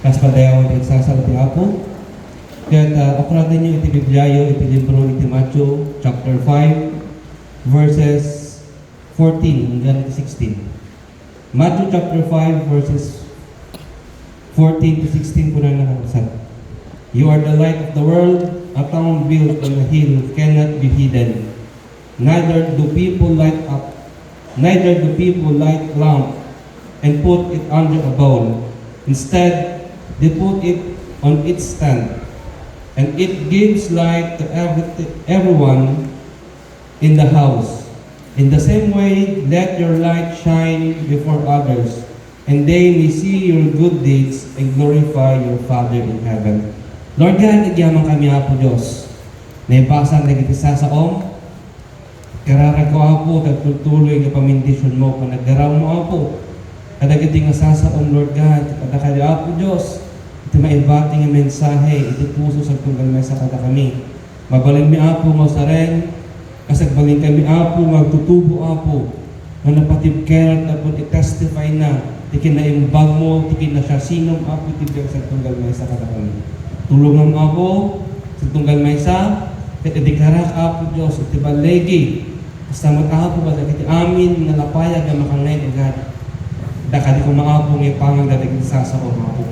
Kas padayawan iti sasal ti Apo. Kaya okradan niyo iti Bibliayo, iti libro iti Matthew chapter 5 verses 14 hanggang 16. Matthew chapter 5 verses 14 to 16 po na nakakasal. You are the light of the world, a town built on a hill cannot be hidden. Neither do people light lamp and put it under a bowl. Instead, they put it on its stand, and it gives light to everyone in the house. In the same way, let your light shine before others, and they may see your good deeds and glorify your Father in heaven. Lord God, nagyaman kami Apo Diyos. Naibasa na kitisa sa karara ko Apo, tagtutuloy nga pamindisyon mo, panagdaraw mo Apo. Kadagiti nga sasaon Lord God, kadakali Apo Diyos, iti maibati nga mensahe, iti puso sa tunggal may sa kada kami. Mabalin mi Apo nga sa rin, kasagbalin kami Apo, magtutubo Apo, nga napatibkerat na po i-testify na, tikin na imbag mo, tikin na siya sinong Apo, tibig sa tunggal may sa kada kami. Tulungan mo Apo, sa tunggal may sa, kat idikarak Apo Diyos, iti balegi, basta matahapo ba, iti amin, nga lapayag na makangay agad. Dakali ko maapong ipangang dating sa ko Apo.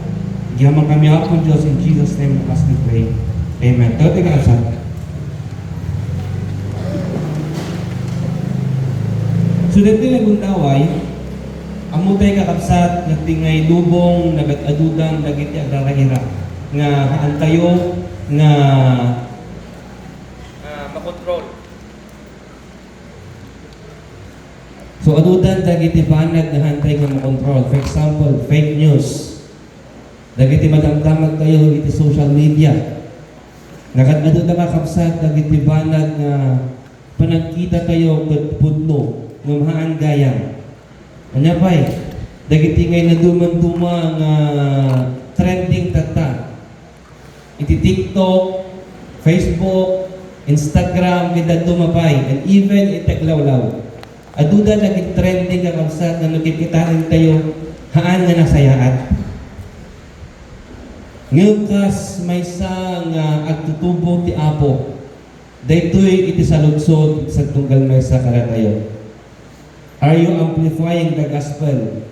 Giyaman kami Apo Diyos, in Jesus' name we ask and pray. Amen. Tawag ka sa. So dito nagundaway, amutay kakapsat, nagtingay lubong, nagatadudan, nagiti agrarahira. Nga antayo, nga makontrol. So adudan, dagiti banag na hantay nga makontrol. For example, fake news. Dagiti madamdamag kayo, iti social media. Nakatadudan kakapsat, dagiti banag nga panagkita kayo kat pudno, nga mahaan gayang. Ano pa dagiti ngay na duman-duma nga trending tata. Iti TikTok, Facebook, Instagram, kita dumapay, and even itaglawlaw. Aduda naging trending ang kapsat na nagkikitaan tayo, haan nga nasayaan. Ngayon kas may isang agtutubo ti Apo, daytoy iti saludsod sa tunggal may sa karatayo. Are you amplifying the gospel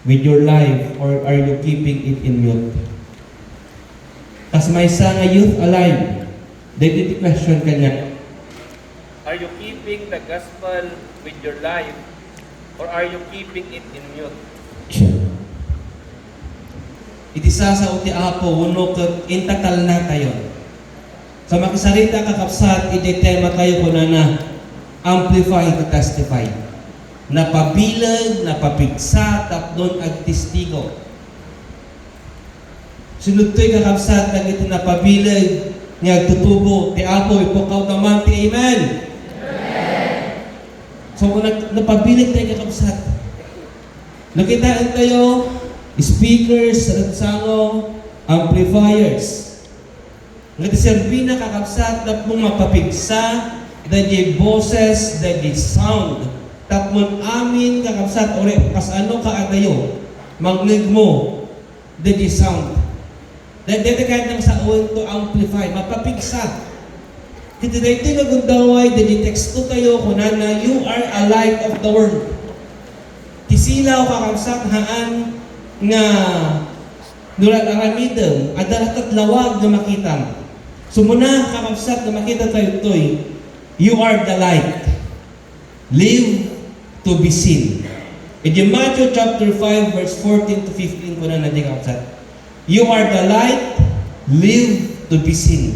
with your life or are you keeping it in mute? Kas may isang youth alive, dito question kanya, are you keeping the gospel with your life or are you keeping it in mute? Iti sa uti Apo, uno kag intakal na tayo. Sa makisarita kakapsat, iti tema tayo ko na amplify to testify. Napabilag, napapigsa, tapdon ag testigo. Sunod to'y kakapsat, nag iti napabilag, nga tutubo, ti Apo, ipukaw naman, ti Amen. So kung napabilag tayo kakapsat, nakitaan tayo, speakers, ransango, amplifiers. Nagserbi na kakapsat, tapong mapapigsa, dahil boses, dahil sound. Tapon amin kakapsat, ore, kas ano kaadayo, magnig mo, dahil sound. Dahil kahit nang sa uwan to amplify, mapapigsa. Kita dahil ito nagundaway, dahil teksto tayo, kunana, you are a light of the world. Kisilaw kakapsat, haan, nga nulat aramidem, adalat at lawag na makita. Sumuna kakapsat na makita tayo ito'y, you are the light. Live to be seen. In Matthew chapter 5 verse 14 to 15 ko na kakapsat. You are the light, live to be seen.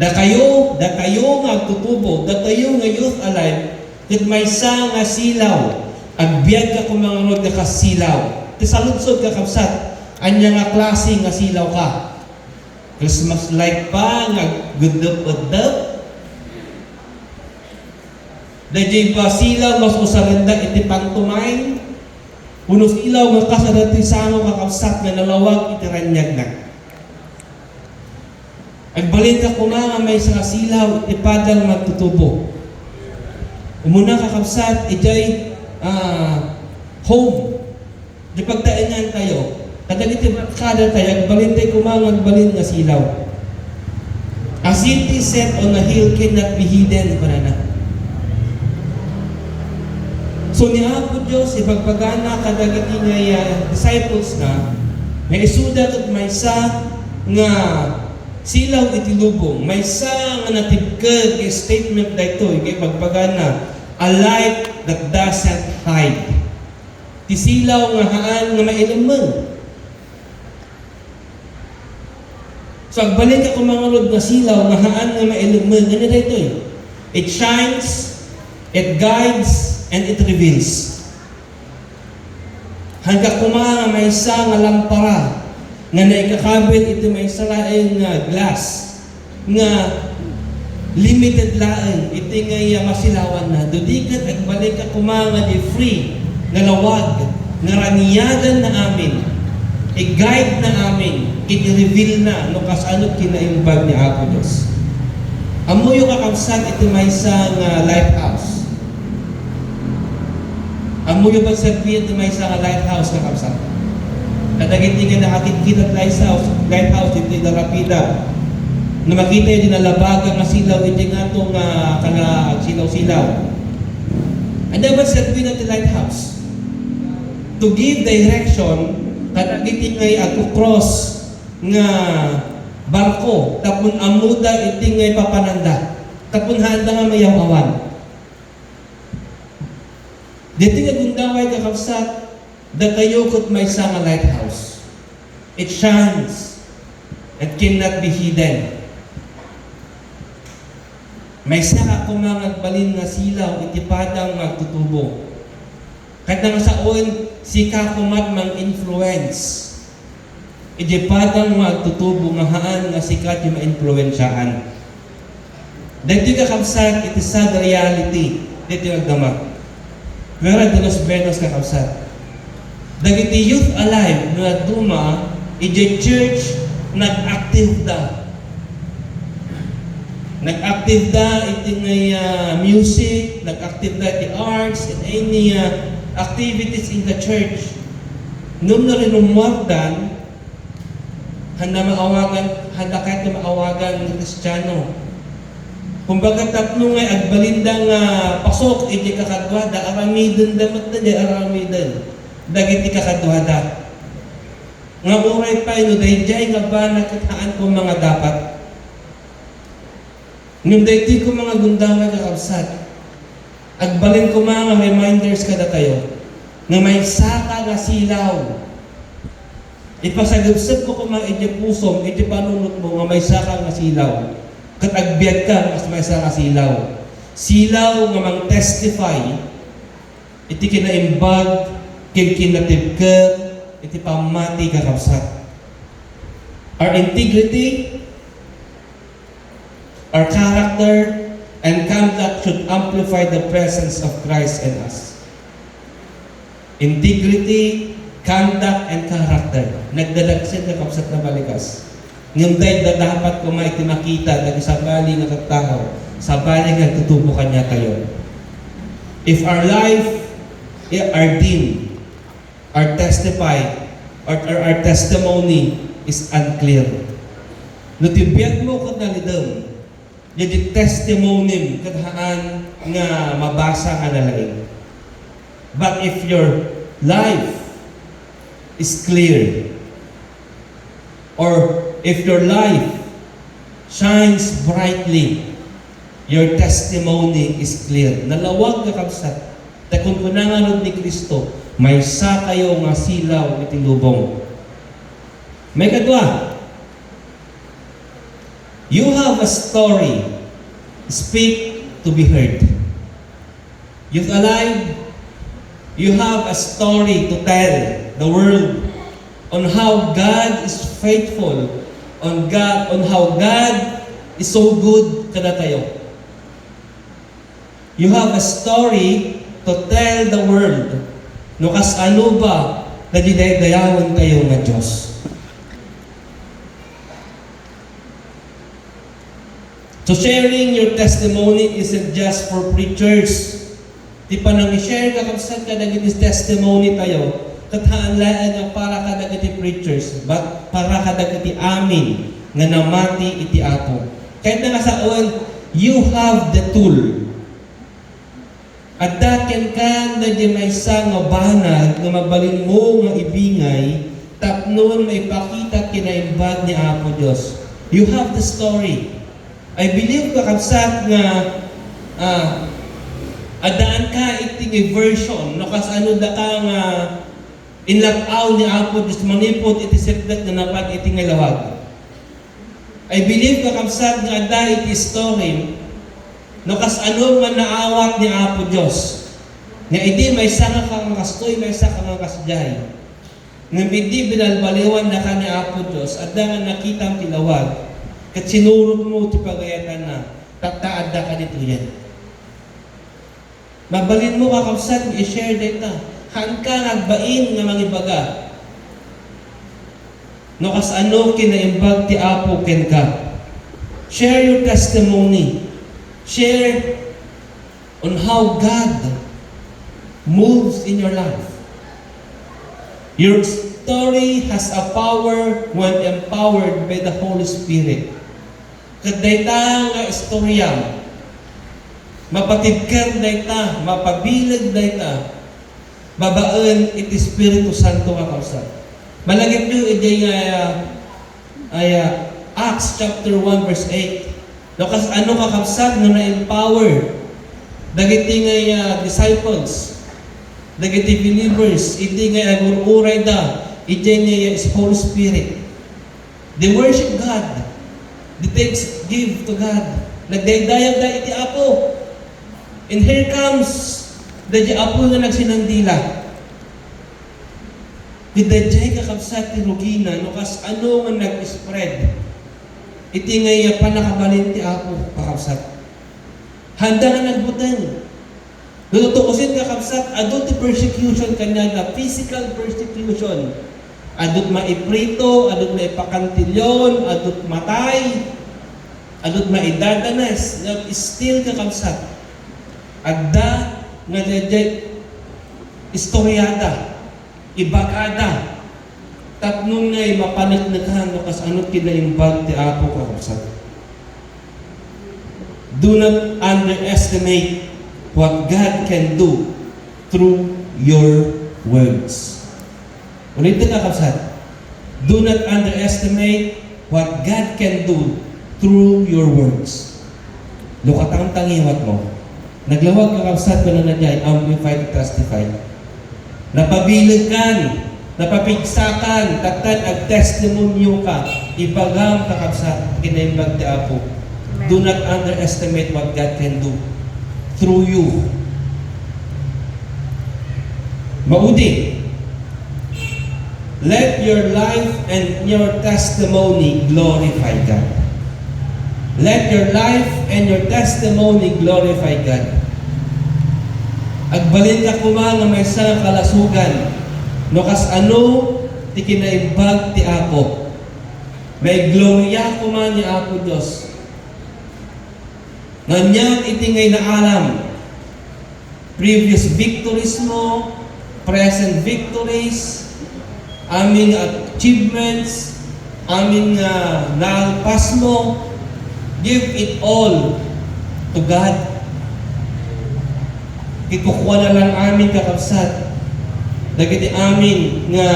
Da kayo nga tutubo, da kayo nga youth alive, kat may sa nga silaw, agbiag ka kung mga rod nga kasilaw. Tisaludsod ka kapsat, anya nga klase nga silaw ka. Christmas light pa, nga gudop-udop. Dahil pa silaw, mas usarinda iti pantumay. Unos ilaw nga kasadat isano ka kapsat nga nalawag iti ranyag na. Agbalin ka kumanga may sa silaw, iti padang magtutubo. Umuna ka kapsat, iti home. Di pagtaingan tayo, Kadagiti kada tayo, balintay kumang balin nga silaw. A city set on a hill cannot be hidden, panana. So ni Apo Diyos, ipagpagana kadagiti nga disciples na, may isudat at may sa nga silaw iti lubong, may sa nga natibkad kay statement dito, ipagpagana, a light that doesn't hide. Ti silaw nga haan nga mailamang. So, agbalik ako mga lod na silaw, mahaan nga mailugmag. Ganyan ito eh. It shines, it guides, and it reveals. Hanggang kumanga may isa nga lampara, nga naikakabit ito may isa laing glass, nga limited laing, ito nga masilawan na. Dudikat at balik ka kumanga di free, nga lawag, nga raniyagan na amin, i-guide na amin, i-reveal na no kasanot kinaimbag ni Apo Diyos. Amuyo kakabsat iti may isang lighthouse. Amuyo ba sabihin iti may isang lighthouse kakabsat? Kadagiti nga nakakikita lighthouse iti narapida na makita yung dinalabaga nga silaw iti nga itong silaw-silaw. Ano ba sabihin iti lighthouse? To give direction kadagiti ngay ako cross nga barko tapon amuda iti ngay papananda tapon handa nga mayawawan. Dito nga gundaway kakabsat datayokot may sa nga lighthouse. It shines. It cannot be hidden. May sa kumangag balin nga silaw iti padang magtutubo. Kada nga sa oin si kakumat mang influence. Iti padang magtutubo nga haan nga sikat yung ma-influensyaan. Dito kakabsat, iti sad reality. Dito yung agdamak. Vera de los Benos kakabsat. Dagiti youth alive na duma, iti church nag-active da. Nag-active da iti music, nag-active da iti arts, and any activities in the church. Nung na rin umwardan, handa kahit na maawagan ng Kristiyano. Kumbaga tatlo nga agbalindang pasok, iti kakadwada, aramidin damat na di aramidin. Dagiti kakadwada. Nga uray pa, dahil nga ba nakitaan ko mga dapat. Nung dahil ko mga gundaway kakabsat, agbalin ko mga reminders kada tayo nga may saka nga silaw. Ipasagabsab ko mga iti pusom, iti panunot mo nga may saka nga silaw. Kat agbiad ka nga may saka silaw. Silaw nga mang testify, iti kinaimbag, kinatibkad, iti pamati kakabsat. Our integrity, our character, and conduct should amplify the presence of Christ in us. Integrity, conduct, and character. Nagdadagsin na kapsat na balikas. Ngayon dahil dapat ko makita na sa bali ng tao, sa bali ng tutubo kanya tayo. If our life, our deem, our testify, or our testimony is unclear, nutibiyat mo ka nalidam, yung testimony kadhaan nga mabasa nga nalaing. But if your life is clear, or if your life shines brightly, your testimony is clear. Nalawag ka kabsat, takon ko nangarod ni Kristo, may sa kayo nga silaw iti lubong. May kadwa, you have a story. Speak to be heard. Youth alive, you have a story to tell the world on how God is faithful, on how God is so good kada tayo. You have a story to tell the world no kas ano ba na didayawan tayo nga Diyos. So sharing your testimony isn't just for preachers. Di pa nang i-share ka kapsat ka naging testimony tayo. kathaanlaan nga para kadag iti preachers, but para kadag iti amin nga namati iti apo. Kahit na nga saon, you have the tool. At daken ka na di maysa nga banag nga mabalin mo nga ibingay, tapnon may pakita kinaimbag ni Apo Diyos. You have the story. I believe kakabsat nga adaan ka iting version no kas ano da ka nga inlakaw ni Apo Diyos manipot iti sekret nga napag iting lawag. I believe kakabsat nga ada iti story no kas ano man naawat ni Apo Diyos. Nga hindi may sanga kang kastoy, may sanga kang kasjay. Nga hindi binalbaliwan na ka ni Apo Diyos at nga nakita ang tilawag kat sinurog mo ti pagayatan na tataad na ka dito yan. Mabalin mo kakabsat i-share data. Han ka nagbain nga mangibaga. No kas ano kinaimbag ti Apo ken ka. Share your testimony. Share on how God moves in your life. Your story has a power when empowered by the Holy Spirit. Kadayta nga istorya, mapatibker dayta, mapabilag dayta, babaan iti Espiritu Santo nga kausa. Malagip nyo iti Acts chapter 1 verse 8. Lokas ano kakabsat na na-empower dagiti nga disciples, dagiti believers, iti nga agururay da, iti nga is Holy Spirit. They worship God. They give to God. Nagdaydayag da iti Apo. And here comes the Apo nga nagsinandila. Didayjay kakabsat ti Rugina, lokas ano nga nag-spread. Iti nga panakabalin ti Apo pakabsat. Handa nga nagbutang. Nututukusin ka kabsat, adot ti persecution kanya na physical persecution. Adot maiprito, adot maipakantilyon, adot matay, adot maidadanas, still ka kabsat. Adda nga dayjay istoryada, ibagada, tapnong ngay mapanagnakan no kas anot kinaimbag ti Apo kakabsat. Do not underestimate what God can do through your words. Ulitin ka kakabsat. Do not underestimate what God can do through your words. Lukatang tangiwat mo. Naglawag ka kakabsat ko na nandiyan, amplified, testify. Napabilag kan, napapigsakan, tatan ag testimonyo ka, ibagam kakabsat, kinaimbag ti Apo. Do not underestimate what God can do through you. Maudi. Let your life and your testimony glorify God. Let your life and your testimony glorify God. Agbalin ka kuma nga may sa kalasugan. No kas ano ti kinaimbag ti Apo. May gloria kuma ni Apo Diyos. Nganyan itingay na alam. Previous victories mo, present victories, aming achievements, aming naalpas mo, give it all to God. Ikukuha na lang amin kakabsat. Dagiti amin nga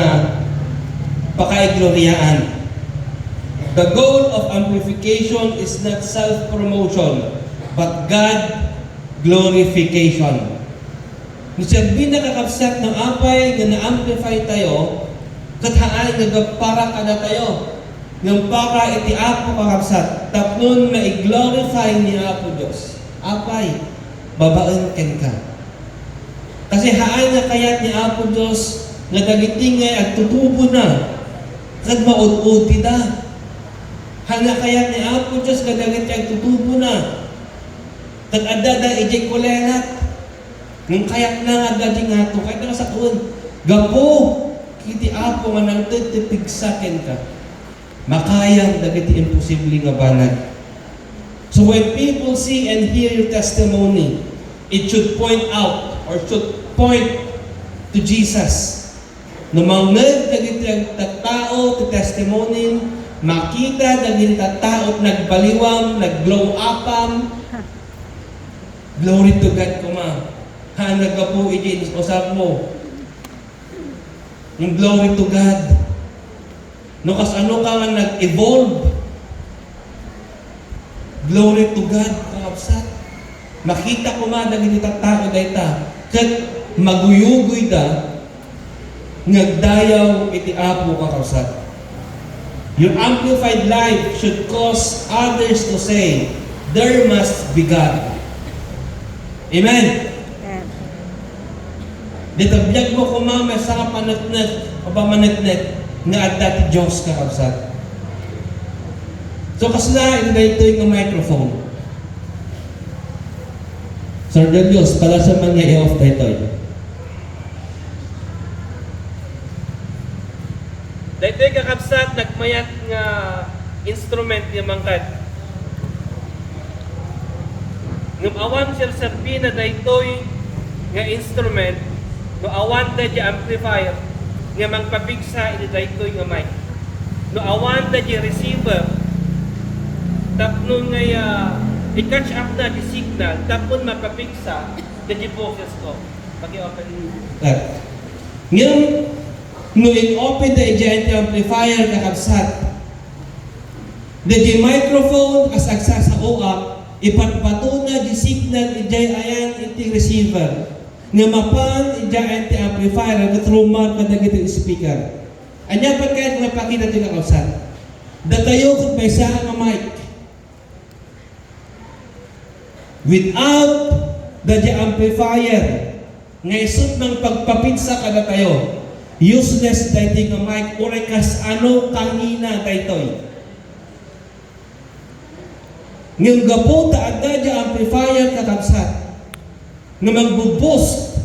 pakaigloriaan. The goal of amplification is not self-promotion, but God glorification. Sabi na kakabsat ng apay nga na-amplify tayo, kathaan nga para kada tayo. Ng para iti Apo kakabsat, tapnon na i-glorify ni Apo Diyos. Apay, babaan ken ka. Kasi haan nga kayat ni Apo Diyos, nga dagiti nga at tutubo na, kad maud-uti da. Hanga kayat ni Apo Diyos, nga dagiti ang tutubo na. Kad adada ijay kulenat, ng kayak na nga dadi nga to, kahit na sa tuon, gapo, kiti Apo nga nang titipigsakin ka. Makayang dagiti imposible nga banag. So when people see and hear your testimony, it should point out or should point to Jesus. Numangad dagiti ang tattao ti testimony, makita dagiti tattao nagbaliwang, nag-glow upam. Glory to God kuma. Ha nagapu iti usap mo. Yung glory to God. No kas ano ka nga nag-evolve. Glory to God kakabsat. Makita ko man dagiti tattao dayta ket maguyugoy da ngagdayaw iti Apo kakabsat. Your amplified life should cause others to say, there must be God. Amen. Dito biyag mo kumama sa kapanatnat o pamanatnat nga adda ti Diyos kakabsat. So kasla ito yung microphone. Sir Delios, pala sa mga i-off tayo. Dahil kakabsat, nagmayat nga instrument niya mangkad. Ngam awan sir sabi na daytoy nga instrument, no awan da di amplifier, nga mangpabigsa iti daytoy nga mic. No awan da di receiver, tapno nga i-catch up na di signal, tapon mapabigsa, da di focus ko. Pag-i-open. Ngayon, no in-open the giant amplifier kakabsat, the microphone as agsasao up, ipatpatuna di signal ijay ayan iti receiver. Nga mapan ijay iti amplifier at rumar kadagiti speaker. Anya pa kahit nga pakita iti kakabsat. Datayo kung may sa nga mic. Without the amplifier, nga isot ng pagpapinsa kada tayo, useless dahiting nga mic, oray kas ano kangina daytoy. Ngayong gapo taadda di amplifier kakabsat, nga magbuboost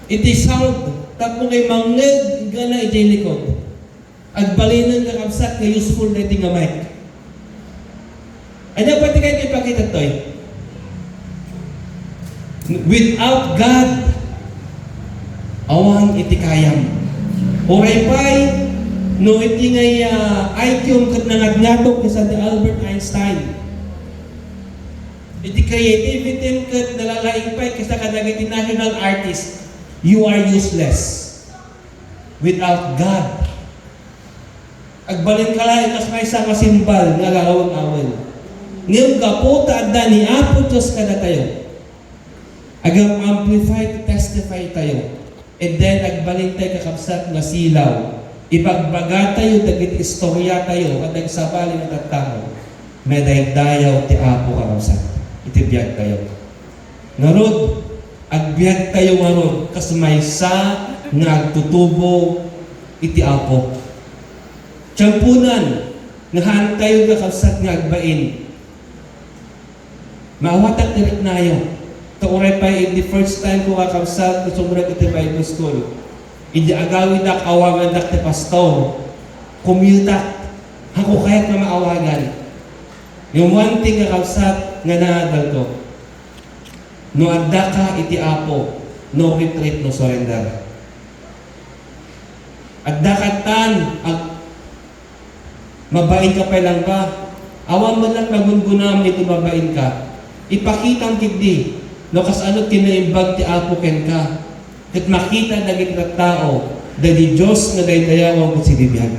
iti sound, tapos ngay mangeg gana iti likod. Agbalinan kakabsat nga useful dahiting nga mic. Ano pati kayo ipakita to'y? Without God, awang iti kayam. Oray pa'y, no iti ngay IQ kat nangadngatok sa Albert Einstein. Iti creativity kat nalalaing pa'y kisa kadagiti national artist, you are useless without God. Agbalin ka lang, itas may isang kasimbal nga gawang-awal. Ngayon gapo taadda ni Apo Diyos kada tayo. Agang amplify, testify tayo. And then, agbalin tayo kakabsat nga silaw. Ibagbaga tayo, dagit istorya tayo, at nagsabali ng tattao. Medaydayaw ti Apo kakabsat. Itibiyag tayo. Narod, agbiag tayo narod, kas may sa nga agtutubo iti Apo. Tiyampunan, nga haan tayo kakabsat nga agbain. Maawatak tirik na yun. Tauray pa in the first time ko kakabsat na sumurag iti Bible School. Hindi agawin dak awagan dak ti pastor. Kumiltak. Ako kahit na maawagan. Yung one thing kakabsat nga naadal ko. No adda ka iti Apo. No retreat, no surrender. Adda ka tan. Mabain ka pa lang ba? Awan mo lang magungunam nito mabain ka. Ipakitang kigdi. No kas ano kinaimbag ti Apo ken ka. Ket makita dagiti tattao dagiti Dios nga daydayaw ket sinibiyag.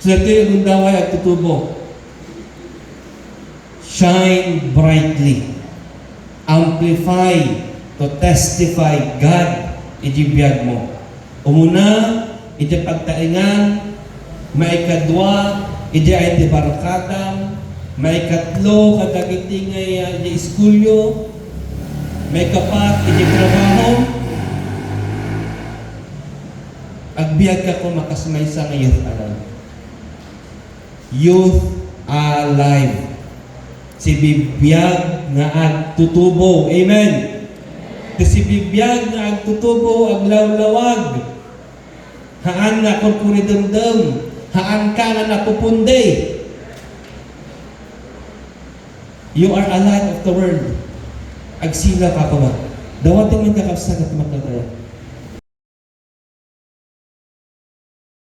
So ito yung gundaway at tutubo. Shine brightly. Amplify to testify God ijibiyag mo. Umuna, iti pagtaingan, maikadwa, iti ay ti barakatang, may katlo kadagiti nga iti iskulyo, may kapat iti trabaho, agbiag ka kung makasmay sa nga youth alive. Youth alive. Si bibiyag nga agtutubo. Amen. Si bibiyag nga agtutubo, aglawlawag. Haan nga kurkuridendem, haan ka nga napupunday. You are a light of the world. Agsila ka pa ba? Dawating man kakabsat at magkataya.